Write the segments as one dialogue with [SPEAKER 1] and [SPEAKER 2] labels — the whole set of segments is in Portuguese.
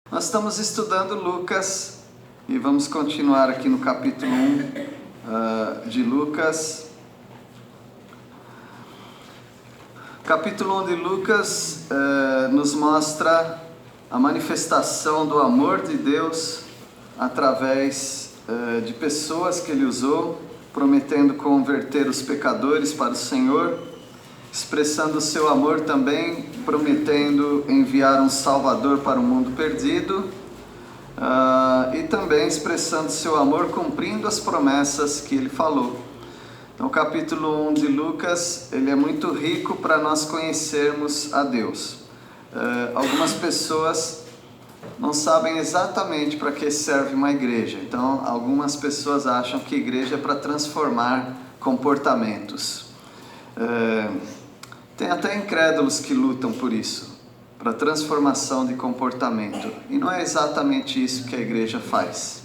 [SPEAKER 1] Nós estamos estudando Lucas e vamos continuar aqui no capítulo 1 de Lucas. O capítulo 1 de Lucas nos mostra a manifestação do amor de Deus através de pessoas que Ele usou, prometendo converter os pecadores para o Senhor, expressando o seu amor também, prometendo enviar um Salvador para o mundo perdido, e também expressando seu amor, cumprindo as promessas que Ele falou. Então, o capítulo 1 de Lucas, ele é muito rico para nós conhecermos a Deus. Algumas pessoas não sabem exatamente para que serve uma igreja. Então, algumas pessoas acham que igreja é para transformar comportamentos. Tem até incrédulos que lutam por isso, para transformação de comportamento. E não é exatamente isso que a igreja faz.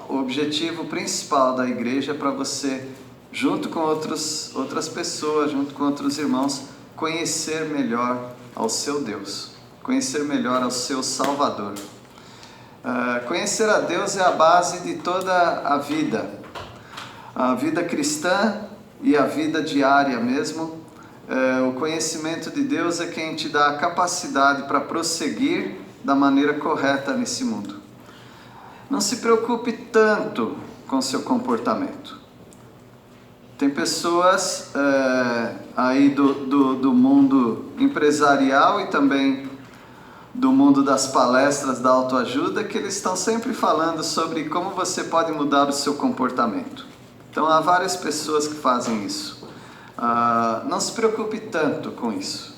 [SPEAKER 1] O objetivo principal da igreja é para você, junto com outras pessoas, junto com outros irmãos, conhecer melhor ao seu Deus, conhecer melhor ao seu Salvador. Conhecer a Deus é a base de toda a vida cristã e a vida diária mesmo. O conhecimento de Deus é quem te dá a capacidade para prosseguir da maneira correta nesse mundo. Não se preocupe tanto com seu comportamento. Tem pessoas aí do mundo empresarial e também do mundo das palestras da autoajuda que eles estão sempre falando sobre como você pode mudar o seu comportamento. Então há várias pessoas que fazem isso. Não se preocupe tanto com isso.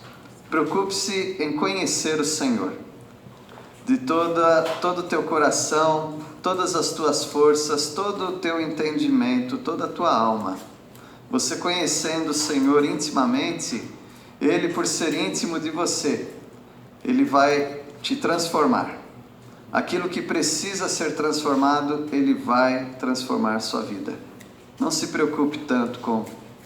[SPEAKER 1] Preocupe-se em conhecer o Senhor. De todo o teu coração, todas as tuas forças, todo o teu entendimento, toda a tua alma. Você conhecendo o Senhor intimamente, Ele, por ser íntimo de você, Ele vai te transformar. Aquilo que precisa ser transformado, Ele vai transformar sua vida. Não se preocupe tanto com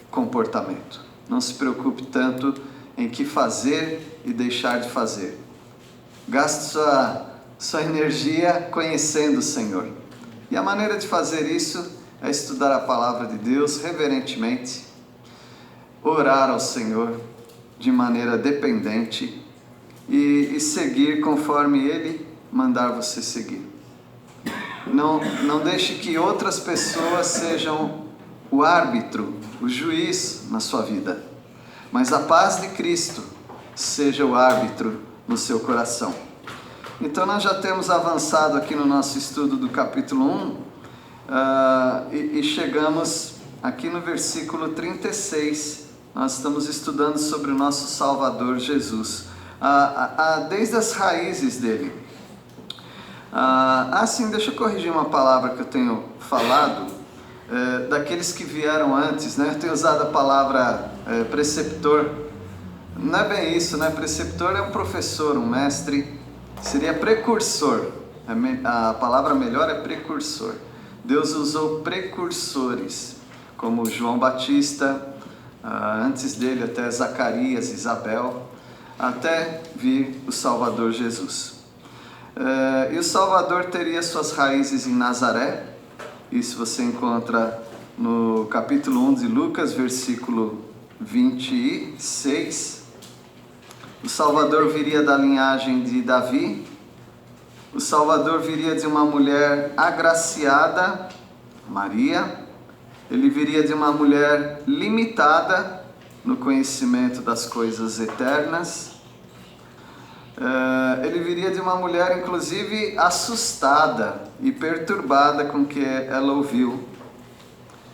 [SPEAKER 1] comportamento. Não se preocupe tanto em que fazer e deixar de fazer. Gaste sua energia conhecendo o Senhor. E a maneira de fazer isso é estudar a palavra de Deus reverentemente, orar ao Senhor de maneira dependente e seguir conforme Ele mandar você seguir. Não deixe que outras pessoas sejam o árbitro, o juiz na sua vida, mas a paz de Cristo seja o árbitro no seu coração. Então nós já temos avançado aqui no nosso estudo do capítulo 1 e chegamos aqui no versículo 36. Nós estamos estudando sobre o nosso Salvador Jesus, desde as raízes dele. Sim, deixa eu corrigir uma palavra que eu tenho falado, daqueles que vieram antes, né? Eu tenho usado a palavra preceptor. Não é bem isso, né? Preceptor é um professor, um mestre. Seria precursor. A palavra melhor é precursor. Deus usou precursores, como João Batista, antes dele até Zacarias, Isabel, até vir o Salvador Jesus. E o Salvador teria suas raízes em Nazaré. Isso você encontra no capítulo 1 de Lucas, versículo 26. O Salvador viria da linhagem de Davi. O Salvador viria de uma mulher agraciada, Maria. Ele viria de uma mulher limitada no conhecimento das coisas eternas. Ele viria de uma mulher, inclusive, assustada e perturbada com o que ela ouviu.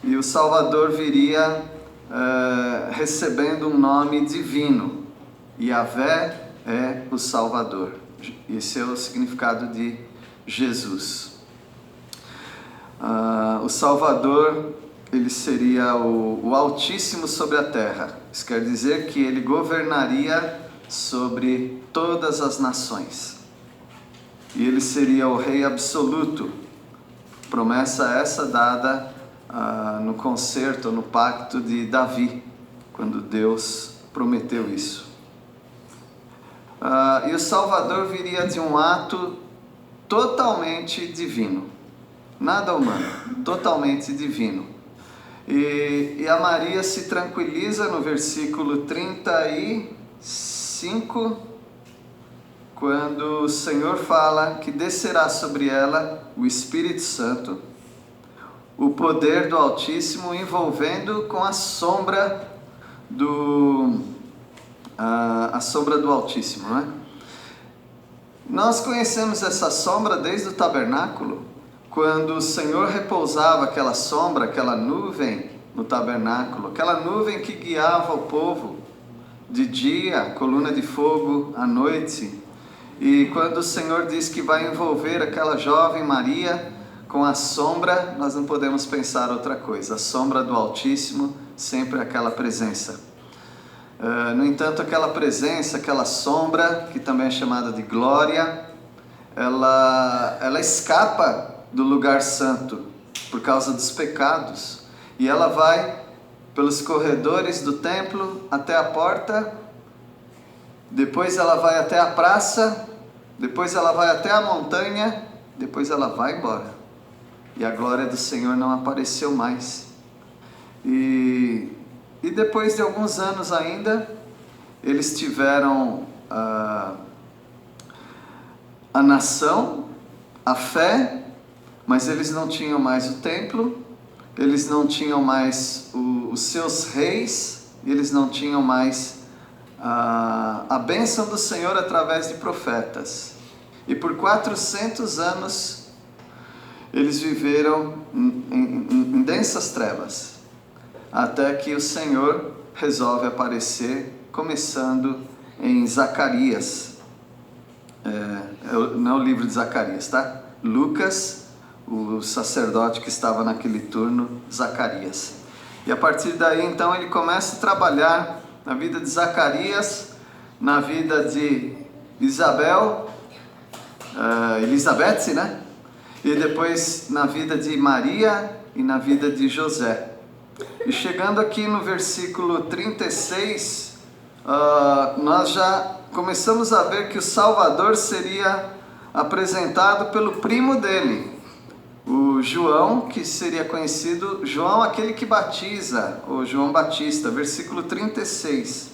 [SPEAKER 1] E o Salvador viria recebendo um nome divino. Yahvé é o Salvador. Esse é o significado de Jesus. O Salvador, ele seria o Altíssimo sobre a terra. Isso quer dizer que ele governaria sobre todas as nações. E ele seria o Rei absoluto. Promessa essa dada no concerto, no pacto de Davi, quando Deus prometeu isso. E o Salvador viria de um ato totalmente divino, nada humano, totalmente divino. E a Maria se tranquiliza no versículo 35, quando o Senhor fala que descerá sobre ela o Espírito Santo, o poder do Altíssimo, envolvendo com a sombra do Altíssimo, não é? Nós conhecemos essa sombra desde o tabernáculo, quando o Senhor repousava aquela sombra, aquela nuvem no tabernáculo, aquela nuvem que guiava o povo de dia, coluna de fogo à noite. E quando o Senhor diz que vai envolver aquela jovem Maria com a sombra, nós não podemos pensar outra coisa. A sombra do Altíssimo, sempre aquela presença. No entanto, aquela presença, aquela sombra, que também é chamada de glória, ela escapa do lugar santo por causa dos pecados. E ela vai pelos corredores do templo até a porta, depois ela vai até a praça, depois ela vai até a montanha, depois ela vai embora. E a glória do Senhor não apareceu mais. E depois de alguns anos ainda, eles tiveram a nação, a fé, mas eles não tinham mais o templo, eles não tinham mais os seus reis, eles não tinham mais a bênção do Senhor através de profetas. E por 400 anos, eles viveram em densas trevas, até que o Senhor resolve aparecer, começando em Zacarias. Não é o livro de Zacarias, tá? Lucas, o sacerdote que estava naquele turno, Zacarias. E a partir daí, então, ele começa a trabalhar na vida de Zacarias, na vida de Elizabeth, né? E depois na vida de Maria e na vida de José. E chegando aqui no versículo 36, nós já começamos a ver que o Salvador seria apresentado pelo primo dele, o João, que seria conhecido João, aquele que batiza, ou João Batista, versículo 36.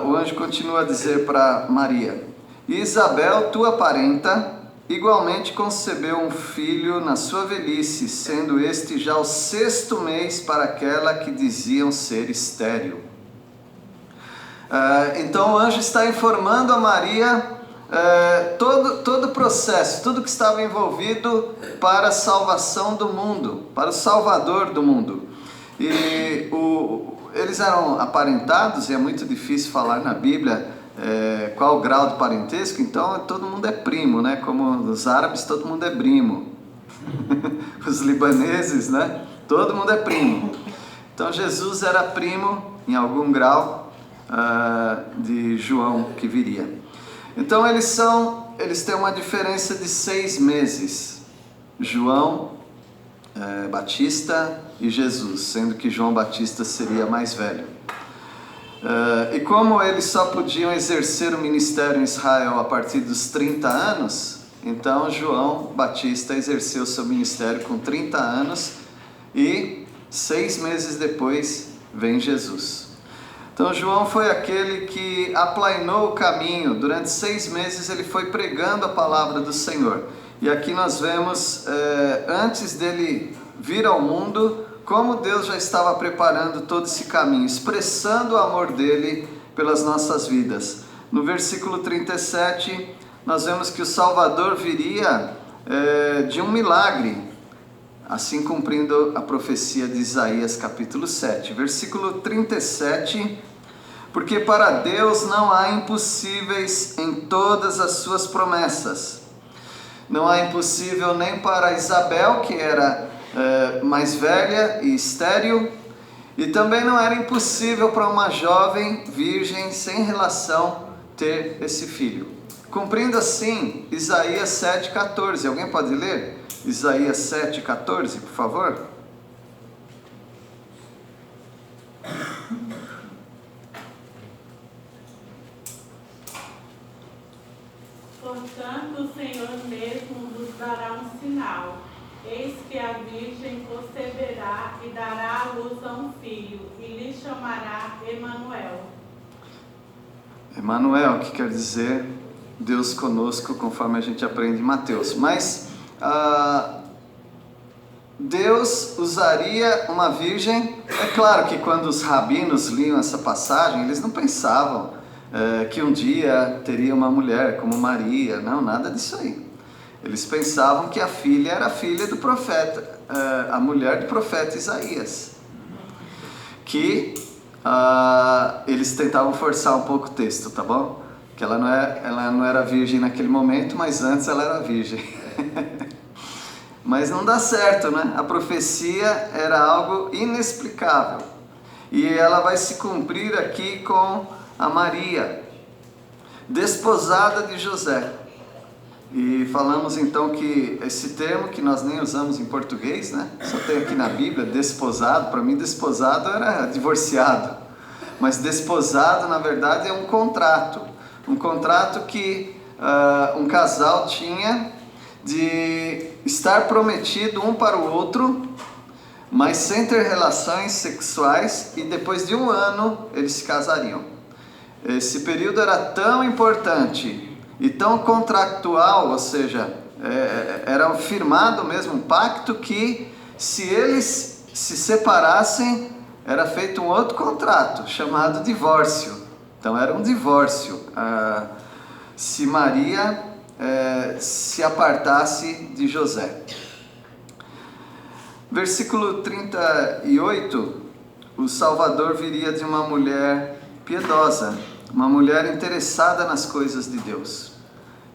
[SPEAKER 1] O anjo continua a dizer para Maria: Isabel, tua parenta, igualmente concebeu um filho na sua velhice, sendo este já o 6º mês para aquela que diziam ser estéril. Então o anjo está informando a Maria todo o processo, tudo que estava envolvido para a salvação do mundo, para o Salvador do mundo. E eles eram aparentados, e é muito difícil falar na Bíblia qual o grau de parentesco, então todo mundo é primo, né? Como os árabes, todo mundo é primo. Os libaneses, né? Todo mundo é primo. Então Jesus era primo, em algum grau, de João que viria. Então eles têm uma diferença de 6 meses. João Batista e Jesus, sendo que João Batista seria mais velho. E como eles só podiam exercer o ministério em Israel a partir dos 30 anos, então João Batista exerceu seu ministério com 30 anos e 6 meses depois vem Jesus. Então João foi aquele que aplainou o caminho. Durante 6 meses ele foi pregando a palavra do Senhor. E aqui nós vemos, antes dele vir ao mundo, como Deus já estava preparando todo esse caminho, expressando o amor dele pelas nossas vidas. No versículo 37, nós vemos que o Salvador viria de um milagre, assim cumprindo a profecia de Isaías capítulo 7. Versículo 37, porque para Deus não há impossíveis em todas as suas promessas. Não há impossível nem para Isabel, que era mais velha e estéril, e também não era impossível para uma jovem virgem sem relação ter esse filho. Cumprindo assim Isaías 7,14. Alguém pode ler Isaías 7,14, por favor?
[SPEAKER 2] Portanto, o Senhor mesmo vos dará um sinal. Eis que a Virgem conceberá e dará à luz a um filho, e lhe chamará Emanuel.
[SPEAKER 1] Emanuel, que quer dizer Deus conosco, conforme a gente aprende em Mateus. Mas Deus usaria uma virgem. É claro que quando os rabinos liam essa passagem, eles não pensavam que um dia teria uma mulher como Maria, não, nada disso aí. Eles pensavam que a filha era a filha do profeta, a mulher do profeta Isaías, que eles tentavam forçar um pouco o texto, tá bom? Que ela não era virgem naquele momento, mas antes ela era virgem. Mas não dá certo, né? A profecia era algo inexplicável. E ela vai se cumprir aqui com a Maria, desposada de José. E falamos então que esse termo que nós nem usamos em português, né? Só tem aqui na Bíblia, desposado. Para mim, desposado era divorciado. Mas desposado, na verdade, é um contrato. Um contrato que um casal tinha de estar prometido um para o outro, mas sem ter relações sexuais, e depois de um ano eles se casariam. Esse período era tão importante e tão contractual, ou seja, era firmado mesmo um pacto que se eles se separassem, era feito um outro contrato, chamado divórcio. Então era um divórcio. Se Maria se apartasse de José. Versículo 38, o Salvador viria de uma mulher piedosa, uma mulher interessada nas coisas de Deus.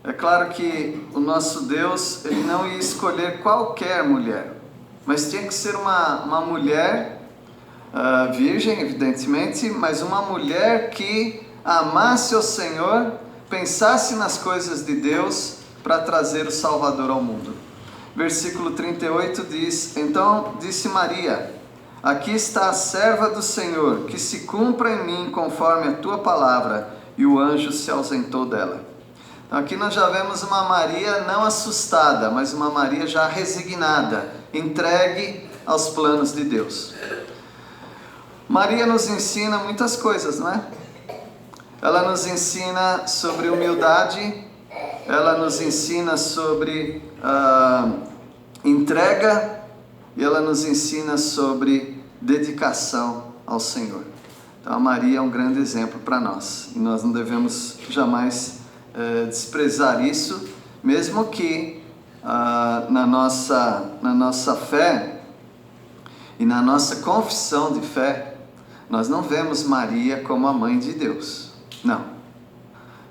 [SPEAKER 1] É claro que o nosso Deus, ele não ia escolher qualquer mulher, mas tinha que ser uma mulher virgem, evidentemente, mas uma mulher que amasse o Senhor, pensasse nas coisas de Deus para trazer o Salvador ao mundo. Versículo 38 diz: Então disse Maria: Aqui está a serva do Senhor, que se cumpra em mim conforme a tua palavra. E o anjo se ausentou dela. Então aqui nós já vemos uma Maria não assustada, mas uma Maria já resignada, entregue aos planos de Deus. Maria nos ensina muitas coisas, não é? Ela nos ensina sobre humildade, ela nos ensina sobre entrega, e ela nos ensina sobre dedicação ao Senhor. Então a Maria é um grande exemplo para nós, e nós não devemos jamais desprezar isso, mesmo que na nossa fé e na nossa confissão de fé, nós não vemos Maria como a mãe de Deus. Não.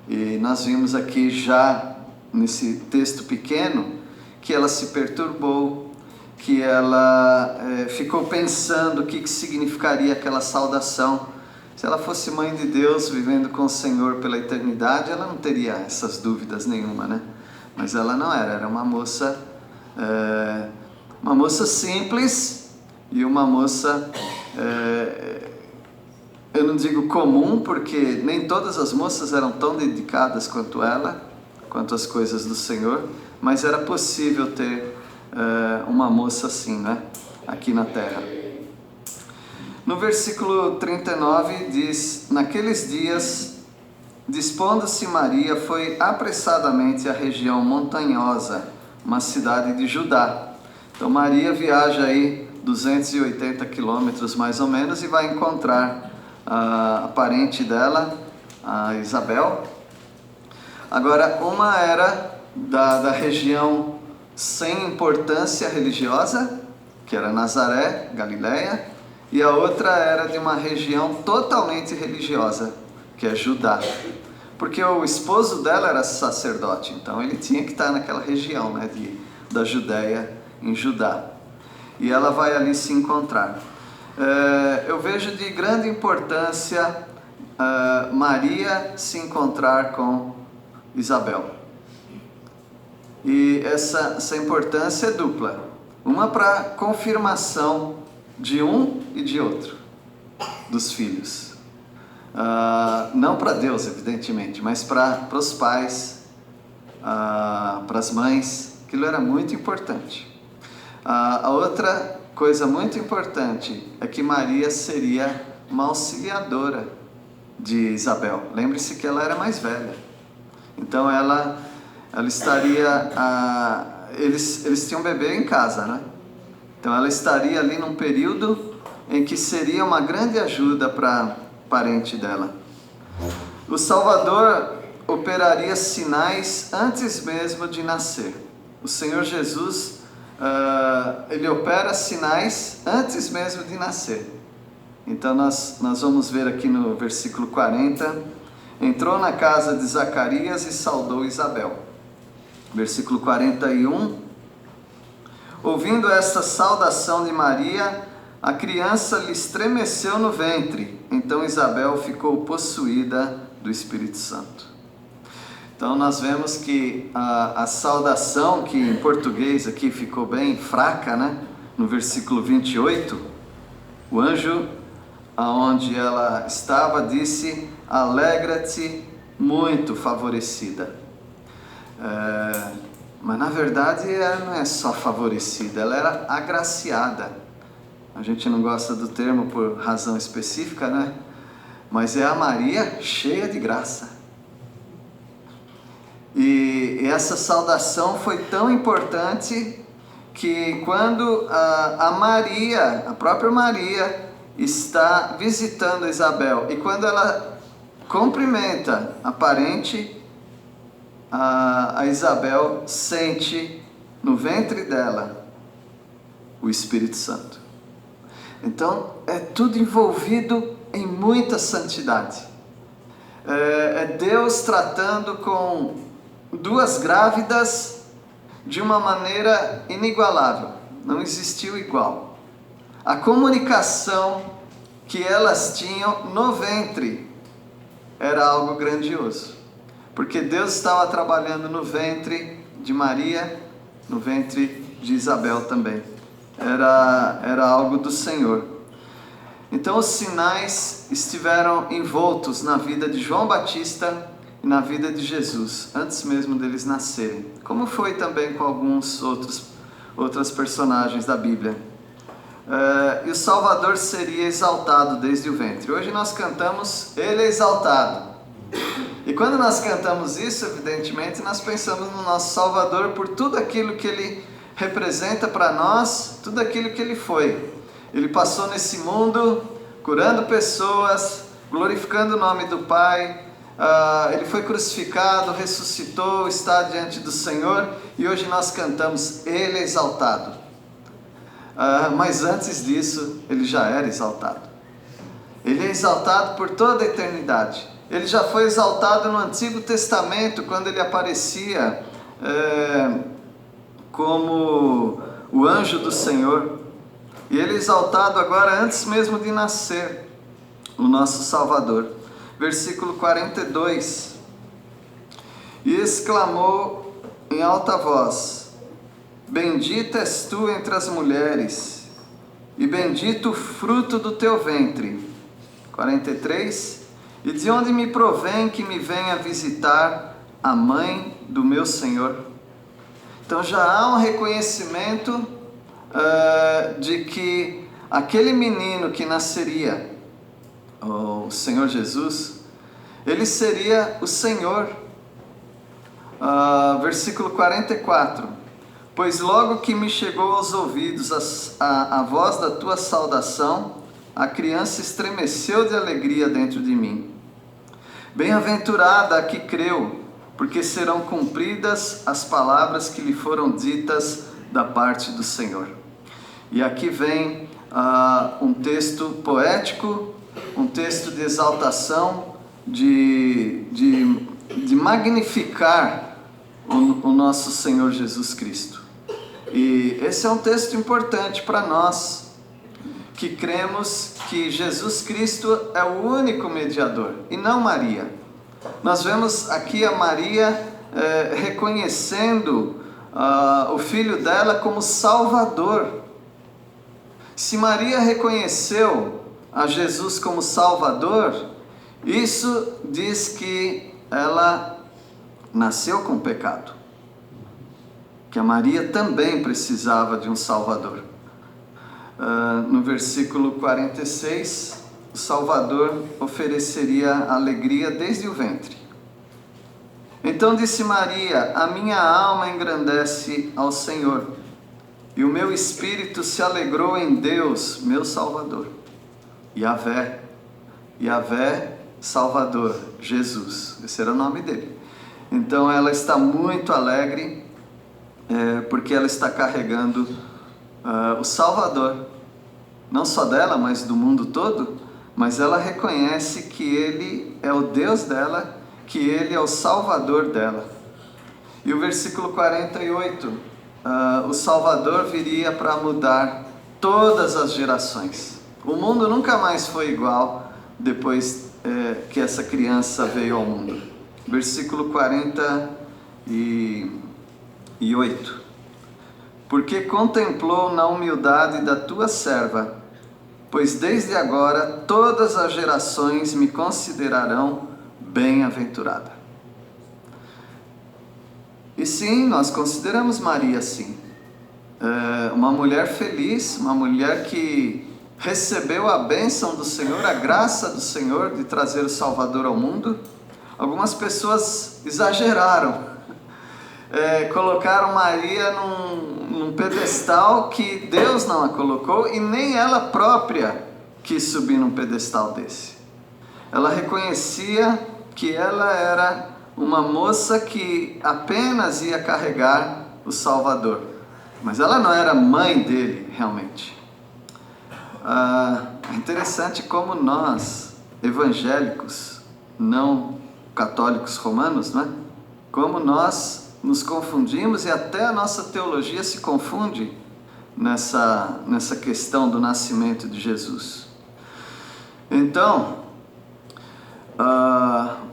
[SPEAKER 1] E nós vimos aqui já nesse texto pequeno que ela se perturbou, que ela ficou pensando o que significaria aquela saudação. Se ela fosse mãe de Deus, vivendo com o Senhor pela eternidade, ela não teria essas dúvidas nenhuma, né? Mas ela não era uma moça simples e uma moça... eu não digo comum, porque nem todas as moças eram tão dedicadas quanto ela, quanto às coisas do Senhor, mas era possível ter uma moça assim, né? Aqui na terra. No versículo 39 diz: Naqueles dias, dispondo-se Maria, foi apressadamente à região montanhosa, uma cidade de Judá. Então Maria viaja aí 280 quilômetros mais ou menos e vai encontrar a parente dela, a Isabel. Agora, uma era da região sem importância religiosa, que era Nazaré, Galileia, e a outra era de uma região totalmente religiosa, que é Judá. Porque o esposo dela era sacerdote, então ele tinha que estar naquela região, né, da Judéia, em Judá. E ela vai ali se encontrar. Eu vejo de grande importância Maria se encontrar com Isabel. E essa importância é dupla. Uma para confirmação de um e de outro, dos filhos. Não para Deus, evidentemente, mas para os pais para as mães. Aquilo era muito importante. A outra coisa muito importante é que Maria seria uma auxiliadora de Isabel. Lembre-se que ela era mais velha. Então ela estaria... Eles tinham um bebê em casa, né? Então ela estaria ali num período em que seria uma grande ajuda para parente dela. O Salvador operaria sinais antes mesmo de nascer. O Senhor Jesus, ele opera sinais antes mesmo de nascer. Então nós vamos ver aqui no versículo 40, entrou na casa de Zacarias e saudou Isabel. Versículo 41, ouvindo esta saudação de Maria, a criança lhe estremeceu no ventre, então Isabel ficou possuída do Espírito Santo. Então nós vemos que a saudação, que em português aqui ficou bem fraca, né? No versículo 28, o anjo, aonde ela estava, disse: alegra-te, muito favorecida. Mas na verdade ela não é só favorecida, ela era agraciada. A gente não gosta do termo por razão específica, né? Mas é a Maria cheia de graça. E essa saudação foi tão importante que quando a Maria, a própria Maria, está visitando Isabel, e quando ela cumprimenta a parente, a Isabel sente no ventre dela o Espírito Santo. Então é tudo envolvido em muita santidade. É Deus tratando com duas grávidas de uma maneira inigualável. Não existiu igual. A comunicação que elas tinham no ventre era algo grandioso. Porque Deus estava trabalhando no ventre de Maria, no ventre de Isabel também. Era algo do Senhor. Então os sinais estiveram envoltos na vida de João Batista e na vida de Jesus, antes mesmo deles nascerem. Como foi também com alguns outras personagens da Bíblia. E o Salvador seria exaltado desde o ventre. Hoje nós cantamos Ele é exaltado. E quando nós cantamos isso, evidentemente, nós pensamos no nosso Salvador por tudo aquilo que Ele representa para nós, tudo aquilo que Ele foi. Ele passou nesse mundo, curando pessoas, glorificando o nome do Pai. Ele foi crucificado, ressuscitou, está diante do Senhor, e hoje nós cantamos Ele é exaltado. Mas antes disso, Ele já era exaltado. Ele é exaltado por toda a eternidade. Ele já foi exaltado no Antigo Testamento, quando Ele aparecia como o anjo do Senhor. E Ele é exaltado agora antes mesmo de nascer, o nosso Salvador. Versículo 42. E exclamou em alta voz: bendita és tu entre as mulheres, e bendito o fruto do teu ventre. 43. E de onde me provém que me venha visitar a mãe do meu Senhor? Então já há um reconhecimento de que aquele menino que nasceria, o Senhor Jesus, ele seria o Senhor. Versículo 44. Pois logo que me chegou aos ouvidos a voz da tua saudação, a criança estremeceu de alegria dentro de mim. Bem-aventurada a que creu, porque serão cumpridas as palavras que lhe foram ditas da parte do Senhor. E aqui vem um texto poético, um texto de exaltação, de magnificar o nosso Senhor Jesus Cristo. E esse é um texto importante para nós, que cremos que Jesus Cristo é o único mediador, e não Maria. Nós vemos aqui a Maria reconhecendo o filho dela como Salvador. Se Maria reconheceu a Jesus como Salvador, isso diz que ela nasceu com pecado. que a Maria também precisava de um Salvador. No versículo 46, o Salvador ofereceria alegria desde o ventre. Então disse Maria: a minha alma engrandece ao Senhor, e o meu espírito se alegrou em Deus, meu Salvador. Yahvé, Salvador, Jesus, esse era o nome dele. Então ela está muito alegre, porque ela está carregando o Salvador, não só dela, mas do mundo todo. Mas ela reconhece que Ele é o Deus dela, que Ele é o Salvador dela. E o versículo 48, o Salvador viria para mudar todas as gerações. O mundo nunca mais foi igual depois que essa criança veio ao mundo. Versículo 48. Porque contemplou na humildade da tua serva, pois desde agora todas as gerações me considerarão bem-aventurada. E sim, nós consideramos Maria assim, uma mulher feliz, uma mulher que recebeu a bênção do Senhor, a graça do Senhor de trazer o Salvador ao mundo. Algumas pessoas exageraram, colocaram Maria num pedestal que Deus não a colocou, e nem ela própria quis subir num pedestal desse. Ela reconhecia que ela era uma moça que apenas ia carregar o Salvador, mas ela não era mãe dele realmente. É interessante como nós, evangélicos, não católicos romanos, né? Como nós nos confundimos, e até a nossa teologia se confunde nessa questão do nascimento de Jesus. Então,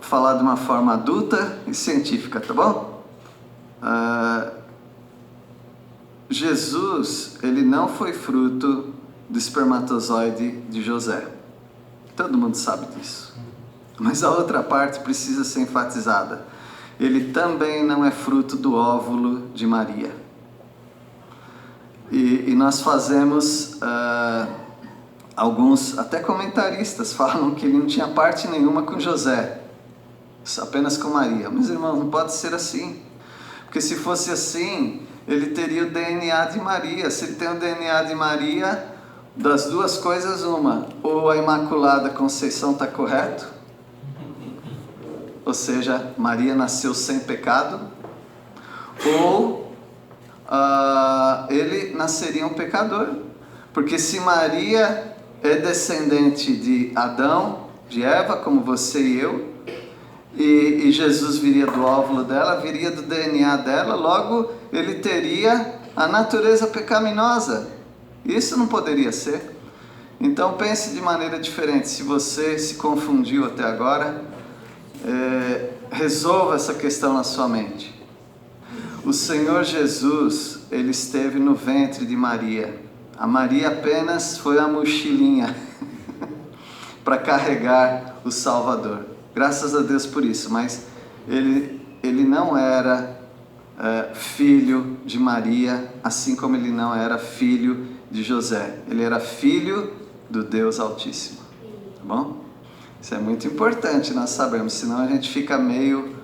[SPEAKER 1] falar de uma forma adulta e científica, tá bom? Jesus, ele não foi fruto do espermatozoide de José. Todo mundo sabe disso. Mas a outra parte precisa ser enfatizada. Ele também não é fruto do óvulo de Maria. E nós fazemos, alguns, até comentaristas, falam que ele não tinha parte nenhuma com José, apenas com Maria. Mas, irmãos, não pode ser assim. Porque se fosse assim, ele teria o DNA de Maria. Se ele tem o DNA de Maria, das duas coisas uma: ou a Imaculada Conceição está correto, ou seja, Maria nasceu sem pecado, ou ele nasceria um pecador. Porque se Maria é descendente de Adão, de Eva, como você e eu, e Jesus viria do óvulo dela, viria do DNA dela, logo ele teria a natureza pecaminosa. Isso não poderia ser. Então pense de maneira diferente. Se você se confundiu até agora, resolva essa questão na sua mente. O Senhor Jesus, ele esteve no ventre de Maria. A Maria apenas foi a mochilinha para carregar o Salvador. Graças a Deus por isso. Mas ele não era filho de Maria, assim como ele não era filho de José. Ele era filho do Deus Altíssimo. Tá bom? Isso é muito importante nós sabermos, senão a gente fica meio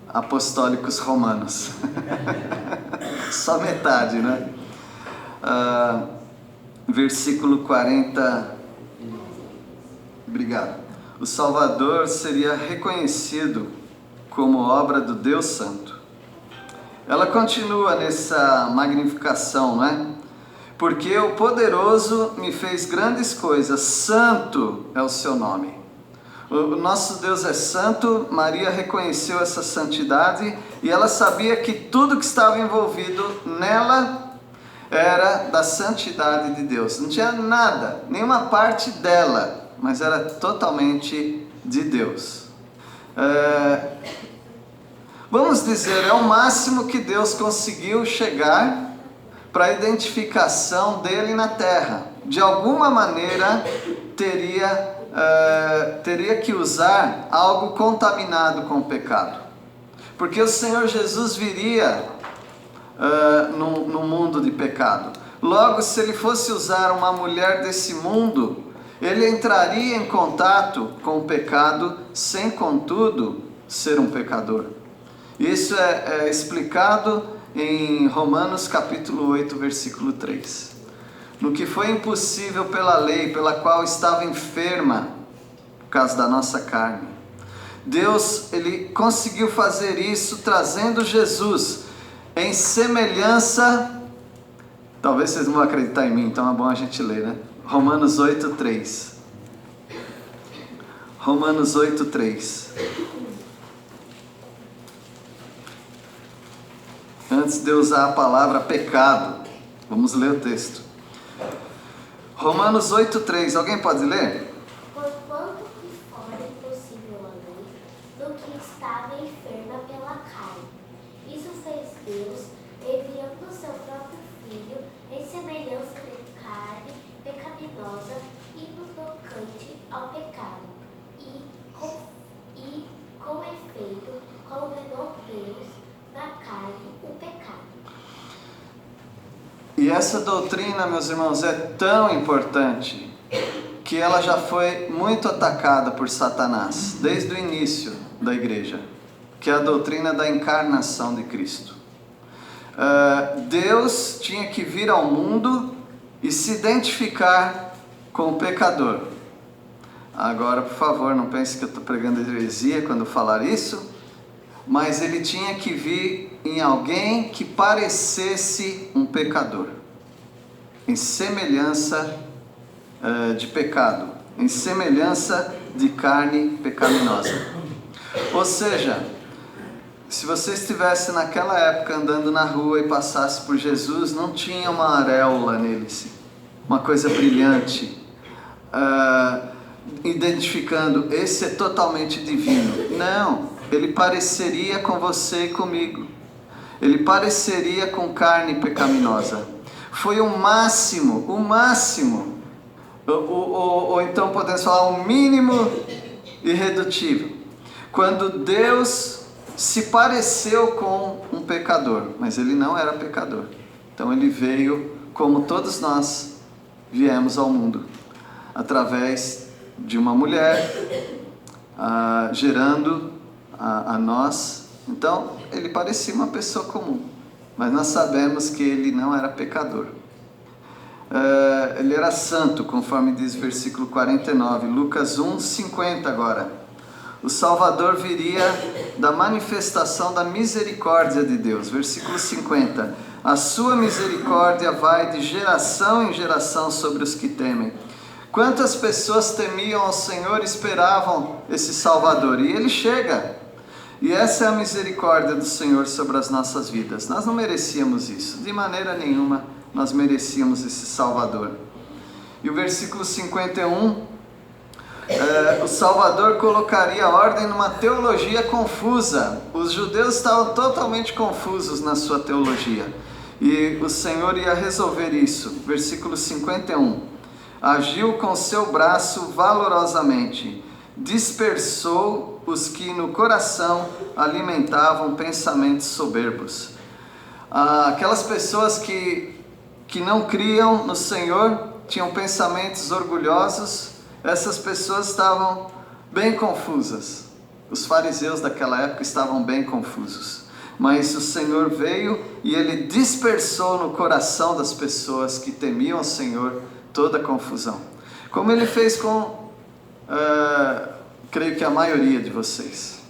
[SPEAKER 1] apostólicos romanos. Só metade, né? Versículo 40. Obrigado. O Salvador seria reconhecido como obra do Deus Santo. Ela continua nessa magnificação, não é? Porque o poderoso me fez grandes coisas, santo é o seu nome. O nosso Deus é santo. Maria reconheceu essa santidade e ela sabia que tudo que estava envolvido nela era da santidade de Deus. Não tinha nada, nenhuma parte dela, mas era totalmente de Deus. Vamos dizer, é o máximo que Deus conseguiu chegar para a identificação dele na terra. De alguma maneira teria que usar algo contaminado com o pecado, porque o Senhor Jesus viria no mundo de pecado. Logo, se ele fosse usar uma mulher desse mundo, ele entraria em contato com o pecado sem, contudo, ser um pecador. Isso é explicado em Romanos capítulo 8, versículo 3. No que foi impossível pela lei, pela qual estava enferma, por causa da nossa carne, Deus, ele conseguiu fazer isso trazendo Jesus em semelhança. Talvez vocês não vão acreditar em mim, então é bom a gente ler, né? Romanos 8, 3. Romanos 8, 3. Antes de eu usar a palavra pecado, vamos ler o texto. Romanos 8, 3. Alguém pode ler?
[SPEAKER 3] Porquanto que fora impossível a lei do que estava enferma pela carne. Isso fez Deus, enviando o seu próprio Filho em semelhança de carne pecaminosa e no tocante ao pecado. E com efeito, condenou Deus na carne o pecado.
[SPEAKER 1] E essa doutrina, meus irmãos, é tão importante que ela já foi muito atacada por Satanás desde o início da igreja, que é a doutrina da encarnação de Cristo. Deus tinha que vir ao mundo e se identificar com o pecador. Agora, por favor, não pense que eu estou pregando heresia quando falar isso, mas ele tinha que vir em alguém que parecesse um pecador, em semelhança de pecado, em semelhança de carne pecaminosa. Ou seja, se você estivesse naquela época andando na rua e passasse por Jesus, não tinha uma auréola nele, uma coisa brilhante, identificando, esse é totalmente divino. Não, ele pareceria com você e comigo. Ele pareceria com carne pecaminosa. Foi o máximo, ou então podemos falar o mínimo irredutível, quando Deus se pareceu com um pecador, mas ele não era pecador. Então ele veio como todos nós viemos ao mundo, através de uma mulher, gerando a nós. Então ele parecia uma pessoa comum, mas nós sabemos que ele não era pecador. Ele era santo, conforme diz o versículo 49, Lucas 1, 50 agora. O Salvador viria da manifestação da misericórdia de Deus. Versículo 50. A sua misericórdia vai de geração em geração sobre os que temem. Quantas pessoas temiam ao Senhor e esperavam esse Salvador? E ele chega. E essa é a misericórdia do Senhor sobre as nossas vidas. Nós não merecíamos isso. De maneira nenhuma nós merecíamos esse Salvador. E o versículo 51... o Salvador colocaria ordem numa teologia confusa. Os judeus estavam totalmente confusos na sua teologia, e o Senhor ia resolver isso. Versículo 51. Agiu com seu braço valorosamente, dispersou os que no coração alimentavam pensamentos soberbos. Aquelas pessoas que não criam no Senhor, tinham pensamentos orgulhosos. Essas pessoas estavam bem confusas. Os fariseus daquela época estavam bem confusos. Mas o Senhor veio e ele dispersou no coração das pessoas que temiam o Senhor toda a confusão. Como ele fez com, creio que a maioria de vocês.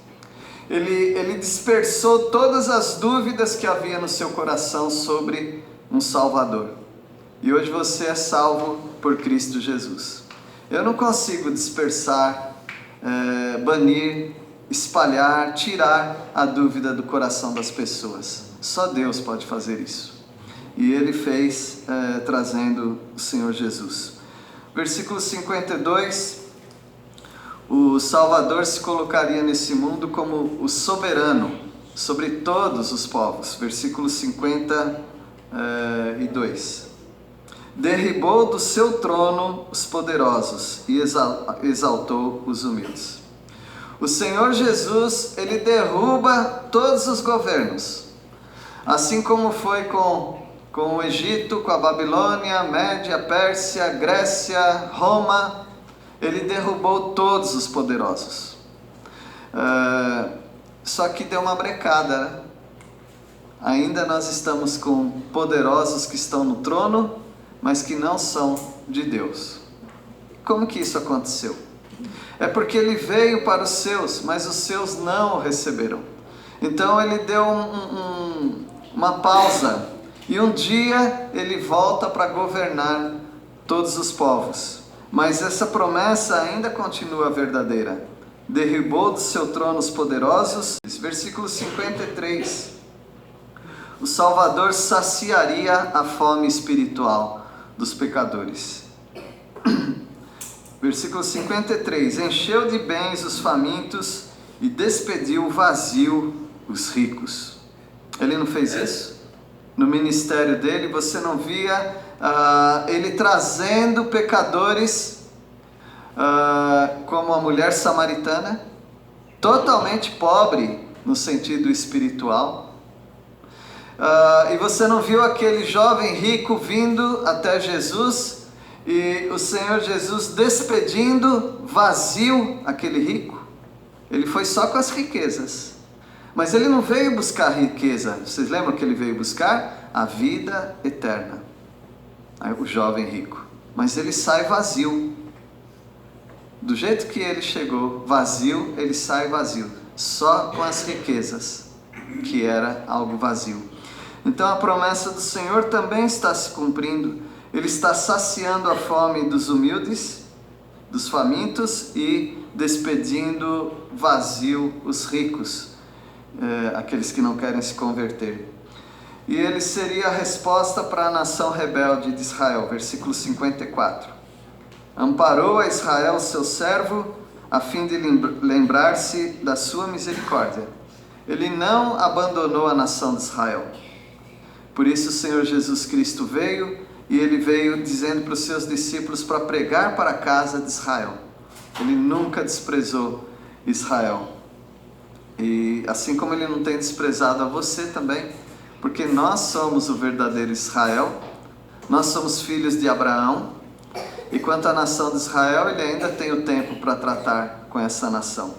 [SPEAKER 1] Ele dispersou todas as dúvidas que havia no seu coração sobre um Salvador. E hoje você é salvo por Cristo Jesus. Eu não consigo dispersar, banir, espalhar, tirar a dúvida do coração das pessoas. Só Deus pode fazer isso. E Ele fez trazendo o Senhor Jesus. Versículo 52, o Salvador se colocaria nesse mundo como o soberano sobre todos os povos. Versículo 52. Derribou do seu trono os poderosos e exaltou os humildes. O Senhor Jesus, ele derruba todos os governos. Assim como foi com o Egito, com a Babilônia, Média, Pérsia, Grécia, Roma, ele derrubou todos os poderosos. Só que deu uma brecada, né? Ainda nós estamos com poderosos que estão no trono, mas que não são de Deus. Como que isso aconteceu? É porque ele veio para os seus, mas os seus não o receberam. Então ele deu uma pausa, e um dia ele volta para governar todos os povos. Mas essa promessa ainda continua verdadeira. Derribou do seu trono os poderosos. Versículo 53. O Salvador saciaria a fome espiritual dos pecadores. Versículo 53. Encheu de bens os famintos e despediu vazio os ricos. Ele não fez isso? No ministério dele, você não via ele trazendo pecadores como a mulher samaritana, totalmente pobre no sentido espiritual. E você não viu aquele jovem rico vindo até Jesus e o Senhor Jesus despedindo vazio aquele rico? Ele foi só com as riquezas, mas ele não veio buscar riqueza. Vocês lembram que ele veio buscar? A vida eterna, o jovem rico. Mas ele sai vazio. Do jeito que ele chegou vazio, ele sai vazio, só com as riquezas, que era algo vazio. Então a promessa do Senhor também está se cumprindo. Ele está saciando a fome dos humildes, dos famintos, e despedindo vazio os ricos, aqueles que não querem se converter. E ele seria a resposta para a nação rebelde de Israel. Versículo 54. Amparou a Israel, seu servo, a fim de lembrar-se da sua misericórdia. Ele não abandonou a nação de Israel. Por isso o Senhor Jesus Cristo veio, e ele veio dizendo para os seus discípulos para pregar para a casa de Israel. Ele nunca desprezou Israel. E assim como ele não tem desprezado a você também, porque nós somos o verdadeiro Israel, nós somos filhos de Abraão, e quanto à nação de Israel, ele ainda tem o tempo para tratar com essa nação.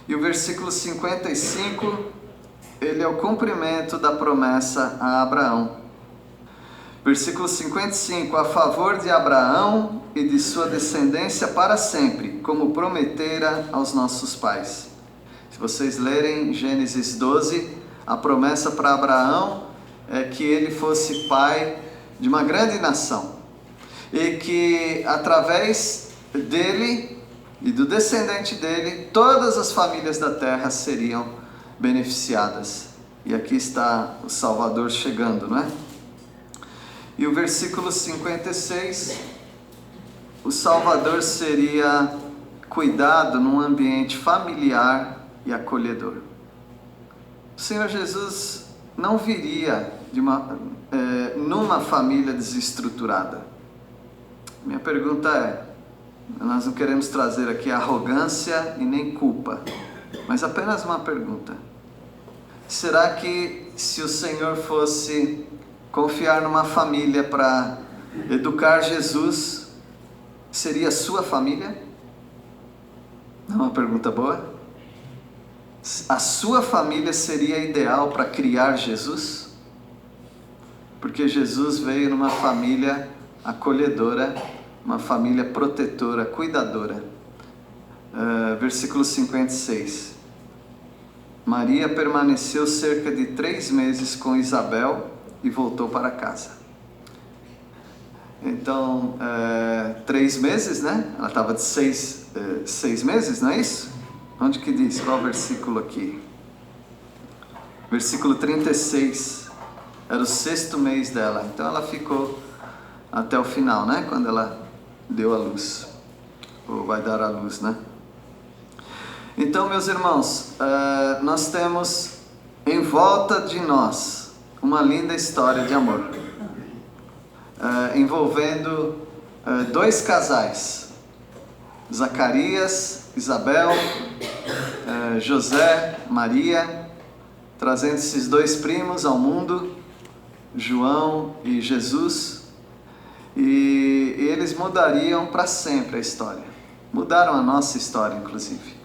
[SPEAKER 1] E o versículo 55, ele é o cumprimento da promessa a Abraão. Versículo 55, a favor de Abraão e de sua descendência para sempre, como prometera aos nossos pais. Se vocês lerem Gênesis 12, a promessa para Abraão é que ele fosse pai de uma grande nação, e que através dele e do descendente dele, todas as famílias da terra seriam beneficiadas. E aqui está o Salvador chegando, não é? E o versículo 56, o Salvador seria cuidado num ambiente familiar e acolhedor. O Senhor Jesus não viria numa família desestruturada. Minha pergunta é, nós não queremos trazer aqui arrogância e nem culpa, mas apenas uma pergunta. Será que se o Senhor fosse confiar numa família para educar Jesus, seria a sua família? Não é uma pergunta boa? A sua família seria ideal para criar Jesus? Porque Jesus veio numa família acolhedora, uma família protetora, cuidadora. Versículo 56. Maria permaneceu cerca de 3 meses com Isabel e voltou para casa. Então, 3 meses, né? Ela estava de 6 meses, não é isso? Onde que diz? Qual o versículo aqui? Versículo 36. Era o 6º mês dela. Então ela ficou até o final, né? Quando ela deu a luz. Ou vai dar a luz, né? Então, meus irmãos, nós temos em volta de nós uma linda história de amor, envolvendo 2 casais, Zacarias, Isabel, José, Maria. trazendo esses dois primos ao mundo, João e Jesus, e eles mudariam para sempre a história. Mudaram a nossa história, inclusive.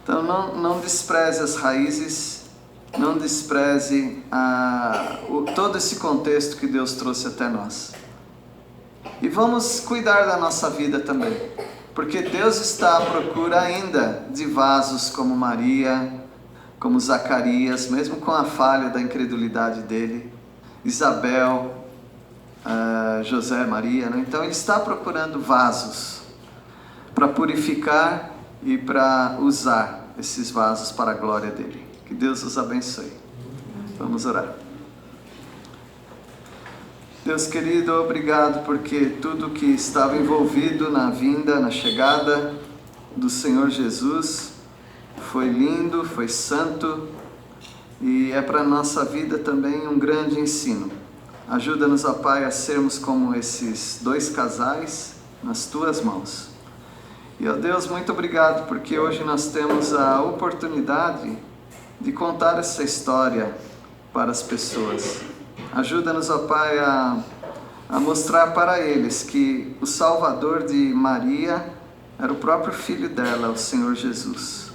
[SPEAKER 1] Então não despreze as raízes, não despreze todo esse contexto que Deus trouxe até nós. E vamos cuidar da nossa vida também, porque Deus está à procura ainda de vasos como Maria, como Zacarias, mesmo com a falha da incredulidade dele, Isabel, José, Maria, né? Então ele está procurando vasos para purificar e para usar esses vasos para a glória dele. Que Deus os abençoe. Vamos orar. Deus querido, obrigado porque tudo que estava envolvido na vinda, na chegada do Senhor Jesus foi lindo, foi santo e é para a nossa vida também um grande ensino. Ajuda-nos, ó Pai, a sermos como esses dois casais nas Tuas mãos. E, ó Deus, muito obrigado porque hoje nós temos a oportunidade de contar essa história para as pessoas. Ajuda-nos, ó Pai, a mostrar para eles que o Salvador de Maria era o próprio filho dela, o Senhor Jesus.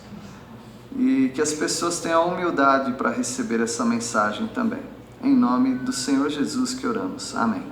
[SPEAKER 1] E que as pessoas tenham a humildade para receber essa mensagem também. Em nome do Senhor Jesus que oramos. Amém.